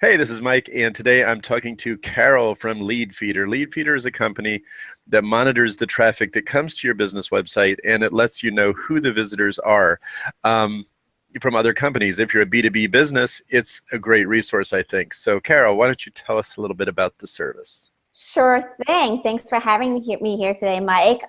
Hey, this is Mike, and today I'm talking to Carol from Leadfeeder. Leadfeeder is a company that monitors the traffic that comes to your business website, and it lets you know who the visitors are from other companies. If you're a B2B business, it's a great resource, I think. So, Carol, why don't you tell us a little bit about the service? Sure thing. Thanks for having me here today, Mike.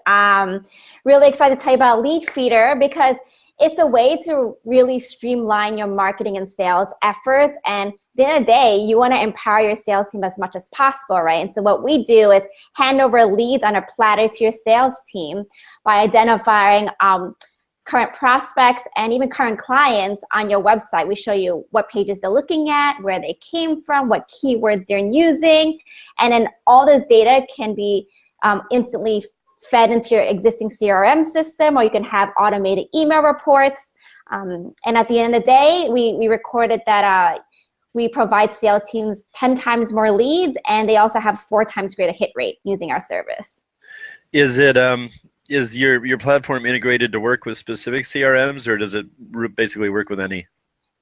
Really excited to tell you about Leadfeeder because it's a way to really streamline your marketing and sales efforts. And at the end of the day, you want to empower your sales team as much as possible, right? And so what we do is hand over leads on a platter to your sales team by identifying current prospects and even current clients on your website. We show you what pages they're looking at, where they came from, what keywords they're using, and then all this data can be instantly fed into your existing CRM system, or you can have automated email reports. And at the end of the day, we recorded that we provide sales teams 10 times more leads, and they also have 4 times greater hit rate using our service. Is your platform integrated to work with specific CRMs, or does it basically work with any?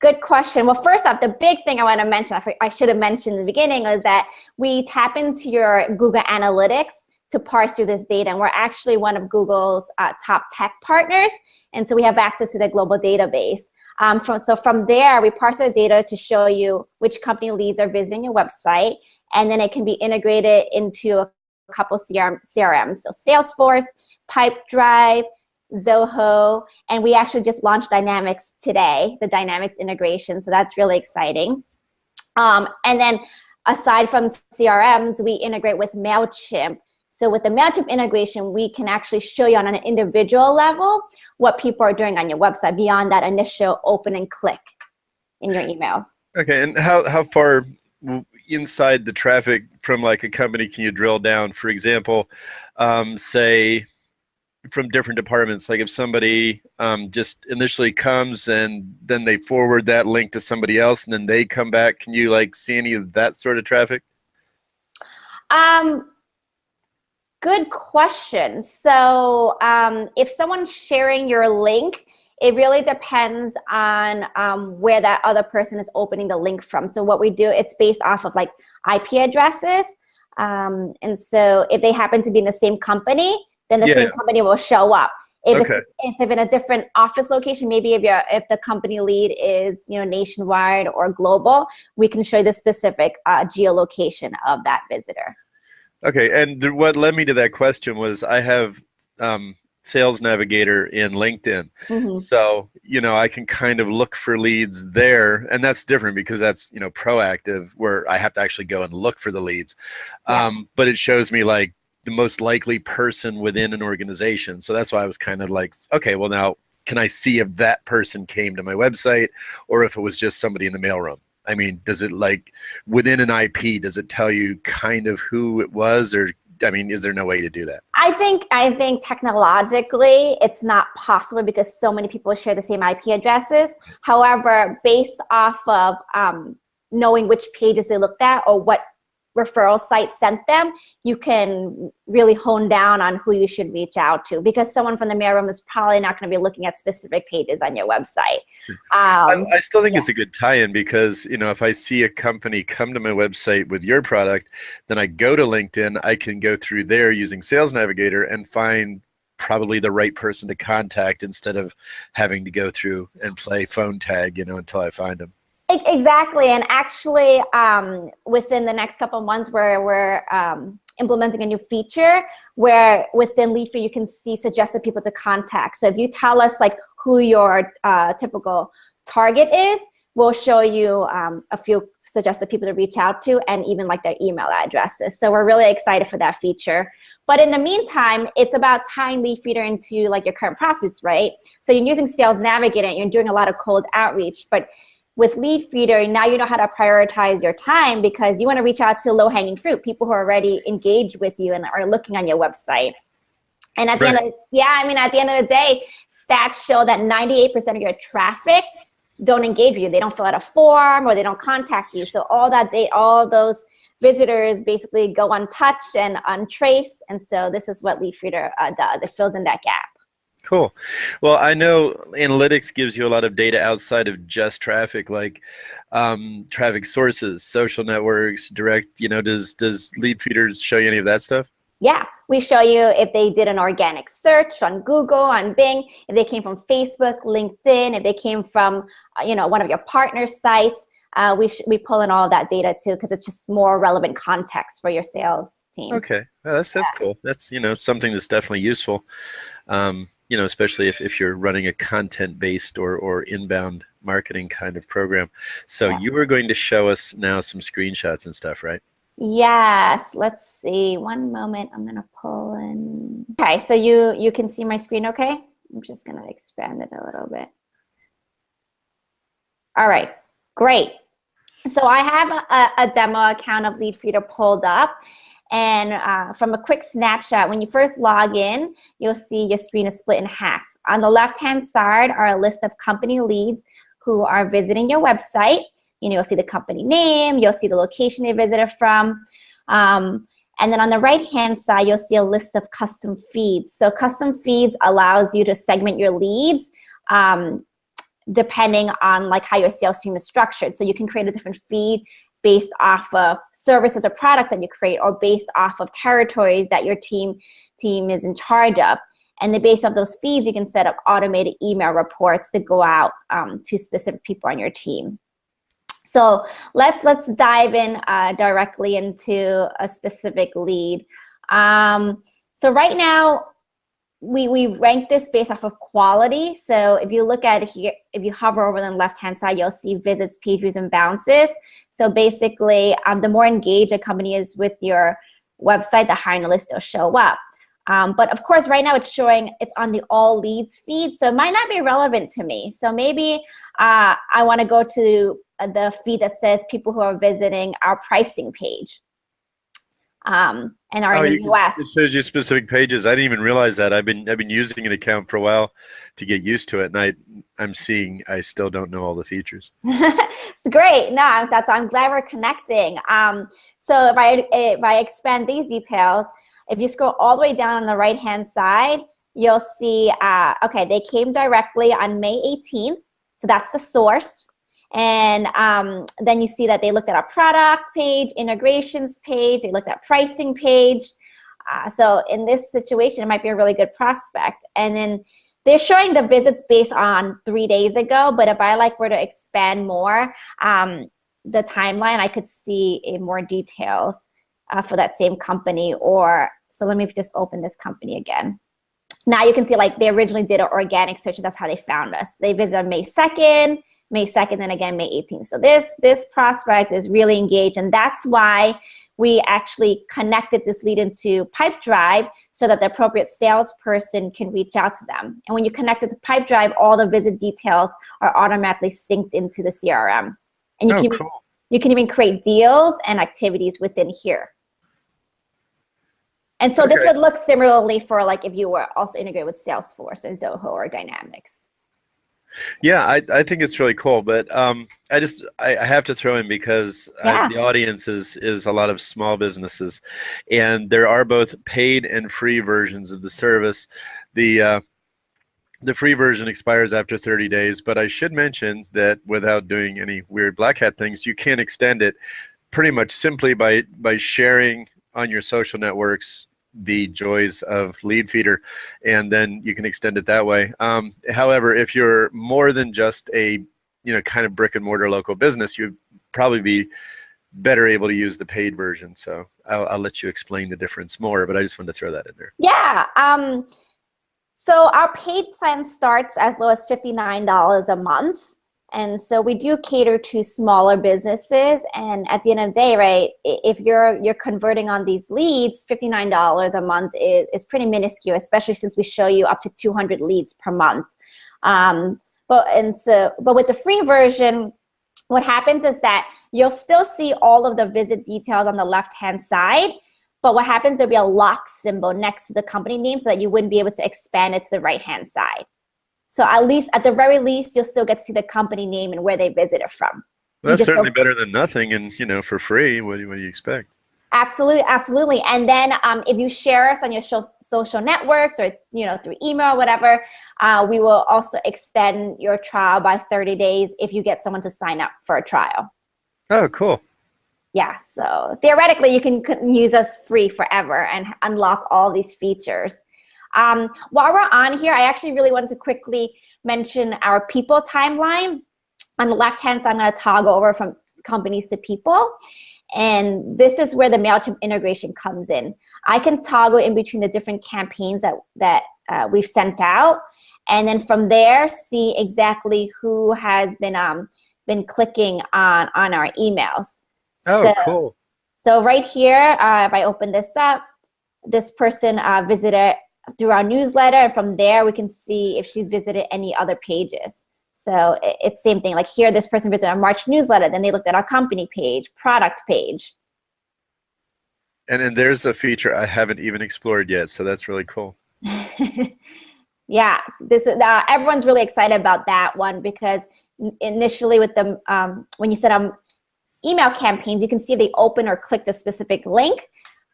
Good question. Well, first off, the big thing I want to mention, I should have mentioned in the beginning, is that we tap into your Google Analytics to parse through this data. And we're actually one of Google's top tech partners. And so we have access to the global database. So from there, we parse our data to show you which company leads are visiting your website. And then it can be integrated into a couple CRMs. So Salesforce, Pipedrive, Zoho, and we actually just launched Dynamics today, the Dynamics integration. So that's really exciting. And then aside from CRMs, we integrate with Mailchimp. So with the Mailchimp integration, we can actually show you on an individual level what people are doing on your website beyond that initial open and click in your email. Okay, and how far inside the traffic from like a company can you drill down? For example, say from different departments, like if somebody just initially comes and then they forward that link to somebody else and then they come back, can you like see any of that sort of traffic? Good question. So if someone's sharing your link, it really depends on where that other person is opening the link from. So what we do, it's based off of like IP addresses. And so if they happen to be in the same company, then the same company will show up. If it's in a different office location, maybe if the company lead is nationwide or global, we can show you the specific geolocation of that visitor. Okay, and what led me to that question was I have Sales Navigator in LinkedIn. Mm-hmm. So, I can kind of look for leads there, and that's different because that's, proactive where I have to actually go and look for the leads. Yeah. But it shows me like the most likely person within an organization. So that's why I was kind of like, okay, well now can I see if that person came to my website or if it was just somebody in the mailroom? I mean, does it like within an IP, does it tell you kind of who it was, or I mean, is there no way to do that? I think technologically it's not possible because so many people share the same IP addresses. However, based off of knowing which pages they looked at or what referral site sent them, you can really hone down on who you should reach out to, because someone from the mailroom is probably not going to be looking at specific pages on your website. I still think it's a good tie-in because, if I see a company come to my website with your product, then I go to LinkedIn, I can go through there using Sales Navigator and find probably the right person to contact instead of having to go through and play phone tag, until I find them. Exactly, and actually within the next couple of months we're implementing a new feature where within Leadfeeder you can see suggested people to contact. So if you tell us like who your typical target is, we'll show you a few suggested people to reach out to and even like their email addresses. So we're really excited for that feature. But in the meantime, it's about tying Leadfeeder into like your current process, right? So you're using Sales Navigator and you're doing a lot of cold outreach, but with Leadfeeder, now you know how to prioritize your time because you want to reach out to low-hanging fruit, people who are already engaged with you and are looking on your website. And at the end of the day, stats show that 98% of your traffic don't engage with you. They don't fill out a form or they don't contact you. So all those visitors basically go untouched and untraced. And so this is what Leadfeeder does. It fills in that gap. Cool. Well, I know analytics gives you a lot of data outside of just traffic, like traffic sources, social networks, direct. Does Leadfeeders show you any of that stuff? Yeah, we show you if they did an organic search on Google, on Bing, if they came from Facebook, LinkedIn, if they came from one of your partner sites. We pull in all of that data too, because it's just more relevant context for your sales team. Okay, well, that's cool. That's something that's definitely useful. Especially if you're running a content-based or inbound marketing kind of program. So Yeah. you were going to show us now some screenshots and stuff, right? Yes, let's see. One moment, I'm gonna pull in. Okay, so you can see my screen okay? I'm just gonna expand it a little bit. All right, great. So I have a demo account of Leadfeeder pulled up. And from a quick snapshot, when you first log in, you'll see your screen is split in half. On the left-hand side are a list of company leads who are visiting your website. You'll see the company name, you'll see the location they visited from. And then on the right-hand side, you'll see a list of custom feeds. So custom feeds allows you to segment your leads depending on like how your sales team is structured. So you can create a different feed based off of services or products that you create, or based off of territories that your team is in charge of. And then based off those feeds, you can set up automated email reports to go out to specific people on your team. So let's dive in directly into a specific lead. So right now, we rank this based off of quality. So if you look at here, if you hover over on the left-hand side, you'll see visits, page views, and bounces. So basically, the more engaged a company is with your website, the higher on the list they'll show up. But of course, right now it's on the all leads feed, so it might not be relevant to me. So maybe I want to go to the feed that says people who are visiting our pricing page. And are in the US. It shows you specific pages. I didn't even realize that. I've been using an account for a while to get used to it, and I'm seeing I still don't know all the features. It's great. No, I'm glad we're connecting. So if I expand these details, if you scroll all the way down on the right-hand side, you'll see, okay, they came directly on May 18th. So that's the source. And then you see that they looked at our product page, integrations page, they looked at pricing page. So in this situation, it might be a really good prospect. And then they're showing the visits based on 3 days ago, but if I were to expand more the timeline, I could see in more details for that same company. So let me just open this company again. Now you can see they originally did an organic search. That's how they found us. They visited May 2nd, then again May 18th. So this prospect is really engaged, and that's why we actually connected this lead into Pipedrive so that the appropriate salesperson can reach out to them. And when you connect it to Pipedrive, all the visit details are automatically synced into the CRM. And you can even create deals and activities within here. And so this would look similarly for if you were also integrated with Salesforce or Zoho or Dynamics. Yeah, I think it's really cool, but I have to throw in because the audience is a lot of small businesses, and there are both paid and free versions of the service. The free version expires after 30 days, but I should mention that without doing any weird black hat things, you can extend it pretty much simply by sharing on your social networks the joys of Leadfeeder, and then you can extend it that way. However, if you're more than just a kind of brick and mortar local business, you'd probably be better able to use the paid version. So I'll let you explain the difference more, but I just wanted to throw that in there. Yeah. So our paid plan starts as low as $59 a month. And so we do cater to smaller businesses. And at the end of the day, right, if you're converting on these leads, $59 a month is pretty minuscule, especially since we show you up to 200 leads per month. But with the free version, what happens is that you'll still see all of the visit details on the left-hand side. But what happens, there'll be a lock symbol next to the company name so that you wouldn't be able to expand it to the right-hand side. So at the very least, you'll still get to see the company name and where they visited from. Well, that's certainly better than nothing, and for free, what do you expect? Absolutely, absolutely. And then if you share us on your social networks or through email or whatever, we will also extend your trial by 30 days if you get someone to sign up for a trial. Oh, cool. Yeah, so theoretically you can use us free forever and unlock all these features. While we're on here, I actually really wanted to quickly mention our people timeline. On the left-hand side, I'm going to toggle over from companies to people. And this is where the Mailchimp integration comes in. I can toggle in between the different campaigns that we've sent out, and then from there see exactly who has been clicking on our emails. Oh, cool. So right here, if I open this up, this person visited through our newsletter, and from there we can see if she's visited any other pages. So it's same thing. Like here, this person visited our March newsletter, then they looked at our company page, product page. And then there's a feature I haven't even explored yet, so that's really cool. Yeah, this is everyone's really excited about that one, because initially with the when you set up email campaigns, you can see they open or clicked a specific link,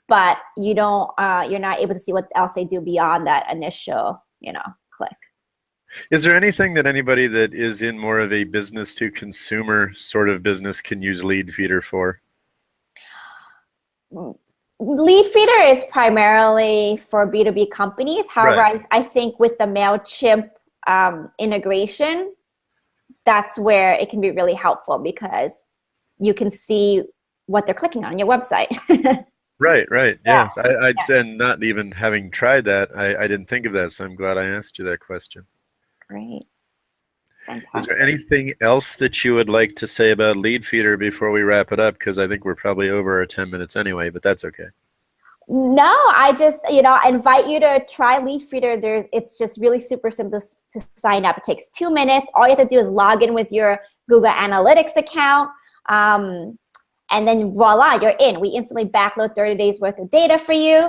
but you don't you're not able to see what else they do beyond that initial click. Is there anything that anybody that is in more of a business to consumer sort of business can use Leadfeeder for? Leadfeeder is primarily for B2B companies. However, Right. I think with the Mailchimp integration, that's where it can be really helpful, because you can see what they're clicking on your website. Right, right. Yeah. Yes. I'd say, not even having tried that, I didn't think of that, so I'm glad I asked you that question. Great. Fantastic. Is there anything else that you would like to say about Leadfeeder before we wrap it up? Because I think we're probably over our 10 minutes anyway, but that's okay. No, I just, invite you to try Leadfeeder. It's just really super simple to sign up. It takes 2 minutes. All you have to do is log in with your Google Analytics account. And then voila, you're in. We instantly backload 30 days worth of data for you.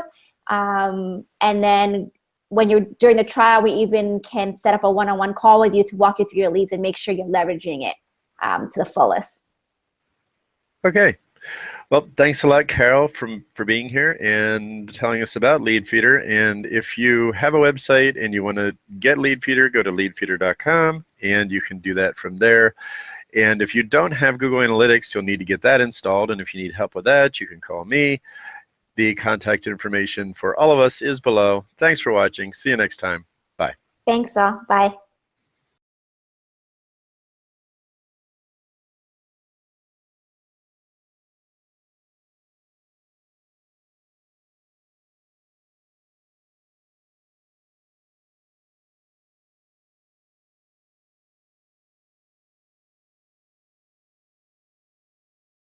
And then when you're during the trial, we even can set up a one-on-one call with you to walk you through your leads and make sure you're leveraging it to the fullest. Okay. Well, thanks a lot, Carol, for being here and telling us about Leadfeeder. And if you have a website and you want to get Leadfeeder, go to leadfeeder.com, and you can do that from there. And if you don't have Google Analytics, you'll need to get that installed. And if you need help with that, you can call me. The contact information for all of us is below. Thanks for watching. See you next time. Bye. Thanks all. Bye.